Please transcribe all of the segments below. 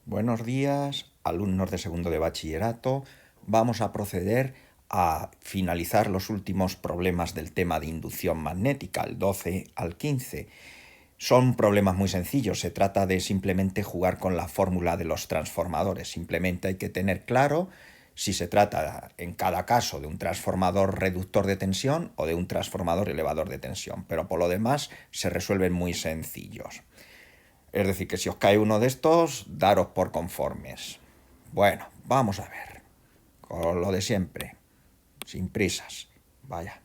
Buenos días, alumnos de segundo de bachillerato. Vamos a proceder a finalizar los últimos problemas del tema de inducción magnética, el 12 al 15. Son problemas muy sencillos, se trata de simplemente jugar con la fórmula de los transformadores. Simplemente hay que tener claro si se trata en cada caso de un transformador reductor de tensión o de un transformador elevador de tensión, pero por lo demás se resuelven muy sencillos. Es decir, que si os cae uno de estos, daros por conformes. Bueno, vamos a ver. Con lo de siempre. Sin prisas. Vaya.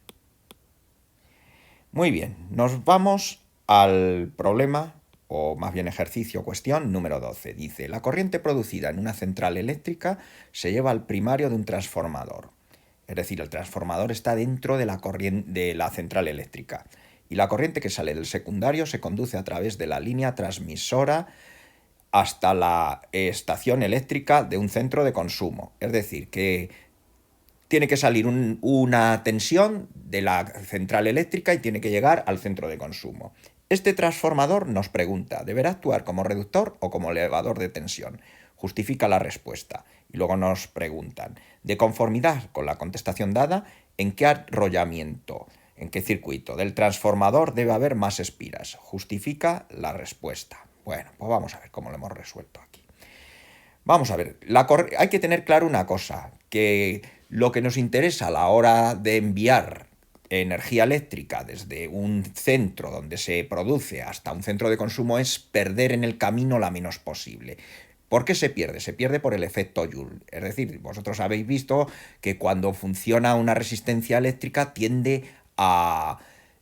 Muy bien, nos vamos al problema, o más bien ejercicio, cuestión número 12. Dice, la corriente producida en una central eléctrica se lleva al primario de un transformador. Es decir, el transformador está dentro de la central eléctrica. Y la corriente que sale del secundario se conduce a través de la línea transmisora hasta la estación eléctrica de un centro de consumo. Es decir, que tiene que salir una tensión de la central eléctrica y tiene que llegar al centro de consumo. Este transformador nos pregunta, ¿deberá actuar como reductor o como elevador de tensión? Justifica la respuesta. Y luego nos preguntan, de conformidad con la contestación dada, ¿en qué arrollamiento, en qué circuito del transformador debe haber más espiras? Justifica la respuesta. Bueno, pues vamos a ver cómo lo hemos resuelto aquí. Vamos a ver, hay que tener claro una cosa, que lo que nos interesa a la hora de enviar energía eléctrica desde un centro donde se produce hasta un centro de consumo es perder en el camino la menos posible. ¿Por qué se pierde? Se pierde por el efecto Joule. Es decir, vosotros habéis visto que cuando funciona una resistencia eléctrica tiende a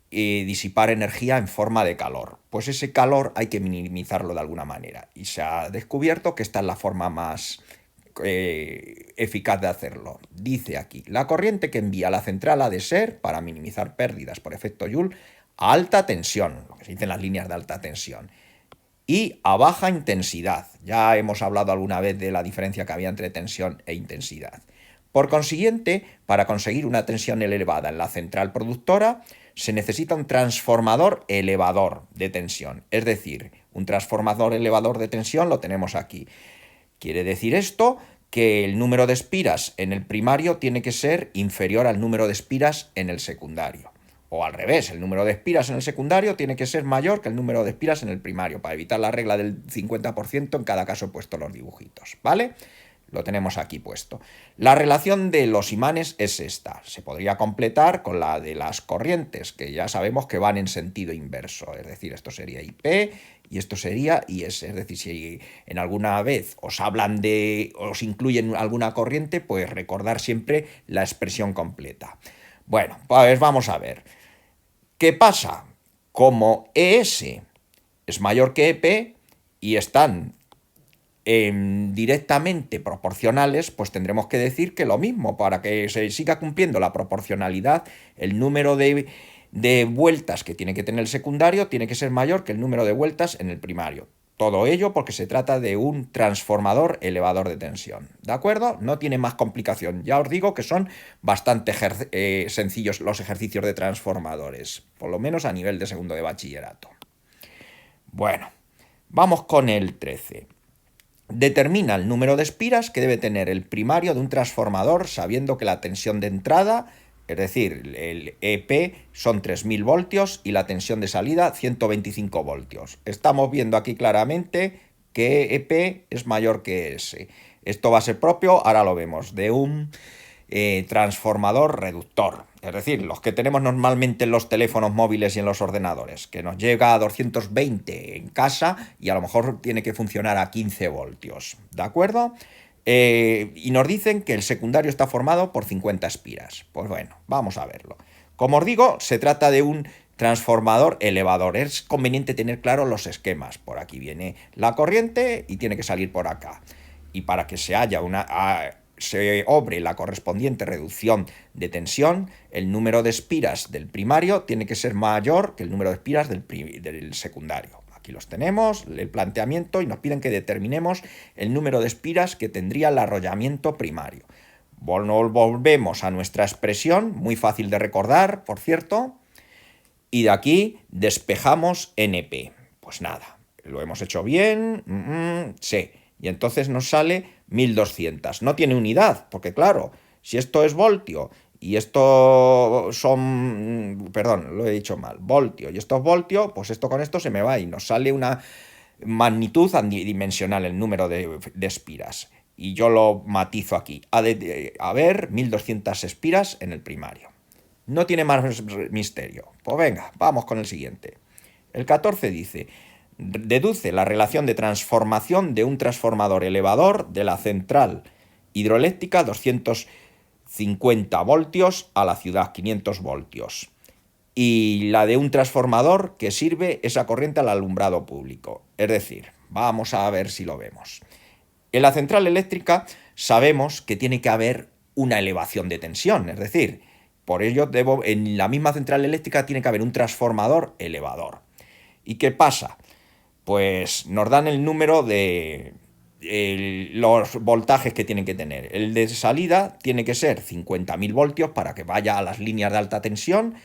disipar energía en forma de calor. Pues ese calor hay que minimizarlo de alguna manera. Y se ha descubierto que esta es la forma más eficaz de hacerlo. Dice aquí, la corriente que envía la central ha de ser, para minimizar pérdidas por efecto Joule, a alta tensión, lo que se dice en las líneas de alta tensión, y a baja intensidad. Ya hemos hablado alguna vez de la diferencia que había entre tensión e intensidad. Por consiguiente, para conseguir una tensión elevada en la central productora, se necesita un transformador elevador de tensión. Es decir, un transformador elevador de tensión lo tenemos aquí. Quiere decir esto que el número de espiras en el primario tiene que ser inferior al número de espiras en el secundario. O al revés, el número de espiras en el secundario tiene que ser mayor que el número de espiras en el primario, para evitar la regla del 50%, en cada caso he puesto los dibujitos, ¿vale? Lo tenemos aquí puesto. La relación de los imanes es esta. Se podría completar con la de las corrientes, que ya sabemos que van en sentido inverso. Es decir, esto sería IP y esto sería IS. Es decir, si en alguna vez os incluyen alguna corriente, pues recordar siempre la expresión completa. Bueno, pues vamos a ver. ¿Qué pasa? Como ES es mayor que EP y están directamente proporcionales, pues tendremos que decir que lo mismo, para que se siga cumpliendo la proporcionalidad, el número de vueltas que tiene que tener el secundario tiene que ser mayor que el número de vueltas en el primario. Todo ello porque se trata de un transformador elevador de tensión. ¿De acuerdo? No tiene más complicación. Ya os digo que son bastante sencillos los ejercicios de transformadores, por lo menos a nivel de segundo de bachillerato. Bueno, vamos con el 13. Determina el número de espiras que debe tener el primario de un transformador sabiendo que la tensión de entrada, es decir, el EP son 3000 voltios y la tensión de salida 125 voltios. Estamos viendo aquí claramente que EP es mayor que S. Esto va a ser propio, ahora lo vemos, de un transformador reductor. Es decir, los que tenemos normalmente en los teléfonos móviles y en los ordenadores, que nos llega a 220 en casa y a lo mejor tiene que funcionar a 15 voltios. ¿De acuerdo? Y nos dicen que el secundario está formado por 50 espiras. Pues bueno, vamos a verlo. Como os digo, se trata de un transformador elevador. Es conveniente tener claro los esquemas. Por aquí viene la corriente y tiene que salir por acá. Y para que se obre la correspondiente reducción de tensión, el número de espiras del primario tiene que ser mayor que el número de espiras del secundario. Aquí los tenemos, el planteamiento, y nos piden que determinemos el número de espiras que tendría el arrollamiento primario. Volvemos a nuestra expresión, muy fácil de recordar, por cierto, y de aquí despejamos NP. Pues nada, lo hemos hecho bien, sí. y entonces nos sale 1200. No tiene unidad, porque claro, si esto es voltio y esto son, perdón, lo he dicho mal, voltio y esto es voltio, pues esto con esto se me va y nos sale una magnitud adimensional, el número de espiras. Y yo lo matizo aquí. Ha de haber 1200 espiras en el primario. No tiene más misterio. Pues venga, vamos con el siguiente. El 14 dice: deduce la relación de transformación de un transformador elevador de la central hidroeléctrica 250 voltios a la ciudad 500 voltios y la de un transformador que sirve esa corriente al alumbrado público. Es decir, vamos a ver si lo vemos. En la central eléctrica sabemos que tiene que haber una elevación de tensión, es decir, por ello en la misma central eléctrica tiene que haber un transformador elevador. ¿Y qué pasa? Pues nos dan el número de los voltajes que tienen que tener. El de salida tiene que ser 50.000 voltios para que vaya a las líneas de alta tensión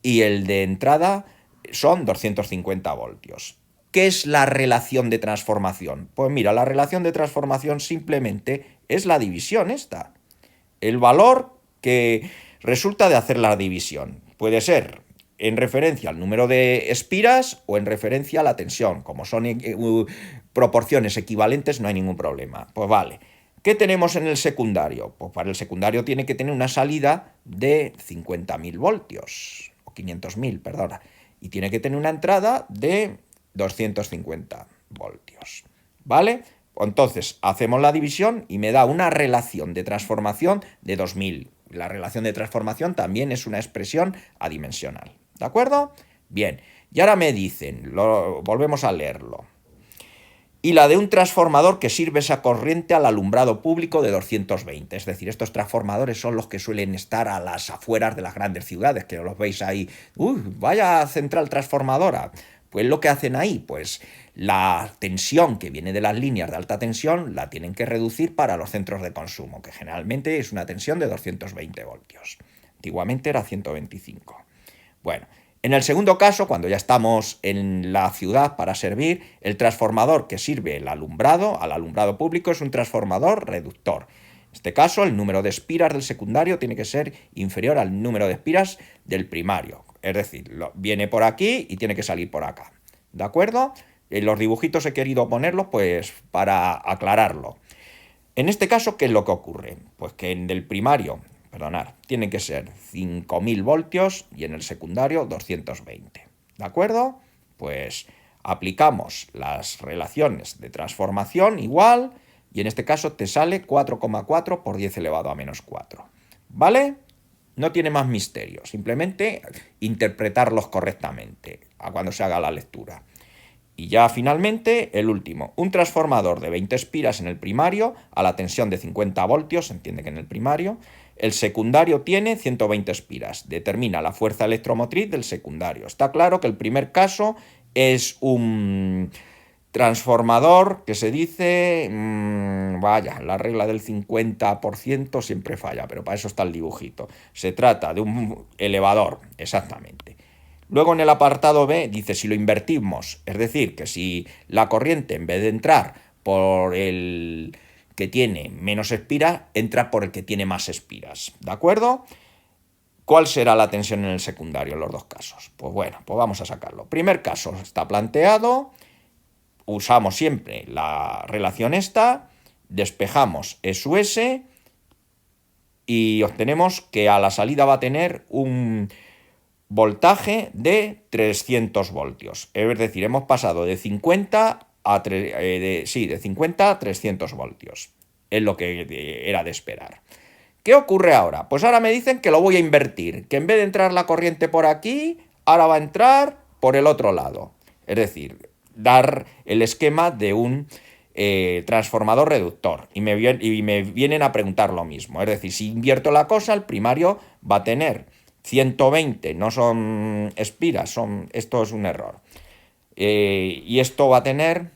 y el de entrada son 250 voltios. ¿Qué es la relación de transformación? Pues mira, la relación de transformación simplemente es la división esta. El valor que resulta de hacer la división. Puede ser en referencia al número de espiras o en referencia a la tensión. Como son proporciones equivalentes, no hay ningún problema. Pues vale. ¿Qué tenemos en el secundario? Pues para el secundario tiene que tener una salida de 50.000 voltios, o 500.000, perdona. Y tiene que tener una entrada de 250 voltios. ¿Vale? Entonces hacemos la división y me da una relación de transformación de 2000. La relación de transformación también es una expresión adimensional. ¿De acuerdo? Bien. Y ahora me dicen, volvemos a leerlo. Y la de un transformador que sirve esa corriente al alumbrado público de 220. Es decir, estos transformadores son los que suelen estar a las afueras de las grandes ciudades, que los veis ahí. ¡Uy, vaya central transformadora! Pues lo que hacen ahí, pues la tensión que viene de las líneas de alta tensión la tienen que reducir para los centros de consumo, que generalmente es una tensión de 220 voltios. Antiguamente era 125. Bueno, en el segundo caso, cuando ya estamos en la ciudad para servir, el transformador que sirve al alumbrado público, es un transformador reductor. En este caso, el número de espiras del secundario tiene que ser inferior al número de espiras del primario. Es decir, viene por aquí y tiene que salir por acá. ¿De acuerdo? Los dibujitos he querido ponerlos pues para aclararlo. En este caso, ¿qué es lo que ocurre? Pues que en el primario, tiene que ser 5.000 voltios y en el secundario 220. ¿De acuerdo? Pues aplicamos las relaciones de transformación igual y en este caso te sale 4,4 por 10 elevado a menos 4. ¿Vale? No tiene más misterio, simplemente interpretarlos correctamente a cuando se haga la lectura. Y ya finalmente, el último, un transformador de 20 espiras en el primario a la tensión de 50 voltios, se entiende que en el primario. El secundario tiene 120 espiras, determina la fuerza electromotriz del secundario. Está claro que el primer caso es un transformador que se dice, vaya, la regla del 50% siempre falla, pero para eso está el dibujito. Se trata de un elevador, exactamente. Luego en el apartado B dice si lo invertimos, es decir, que si la corriente en vez de entrar por el que tiene menos espiras, entra por el que tiene más espiras, ¿de acuerdo? ¿Cuál será la tensión en el secundario en los dos casos? Pues bueno, pues vamos a sacarlo. Primer caso está planteado, usamos siempre la relación esta, despejamos SUS y obtenemos que a la salida va a tener un voltaje de 300 voltios. Es decir, hemos pasado de 50 a 300 voltios. Es lo que era de esperar. ¿Qué ocurre ahora? Pues ahora me dicen que lo voy a invertir, que en vez de entrar la corriente por aquí, ahora va a entrar por el otro lado. Es decir, dar el esquema de un transformador reductor. Y me vienen a preguntar lo mismo. Es decir, si invierto la cosa, el primario va a tener 120, no son espiras, esto es un error. Y esto va a tener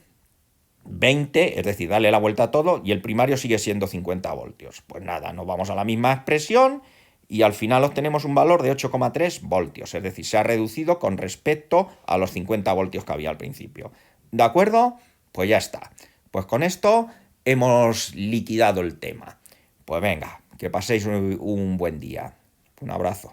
20, es decir, darle la vuelta a todo, y el primario sigue siendo 50 voltios. Pues nada, nos vamos a la misma expresión y al final obtenemos un valor de 8,3 voltios, es decir, se ha reducido con respecto a los 50 voltios que había al principio. ¿De acuerdo? Pues ya está. Pues con esto hemos liquidado el tema. Pues venga, que paséis un buen día. Un abrazo.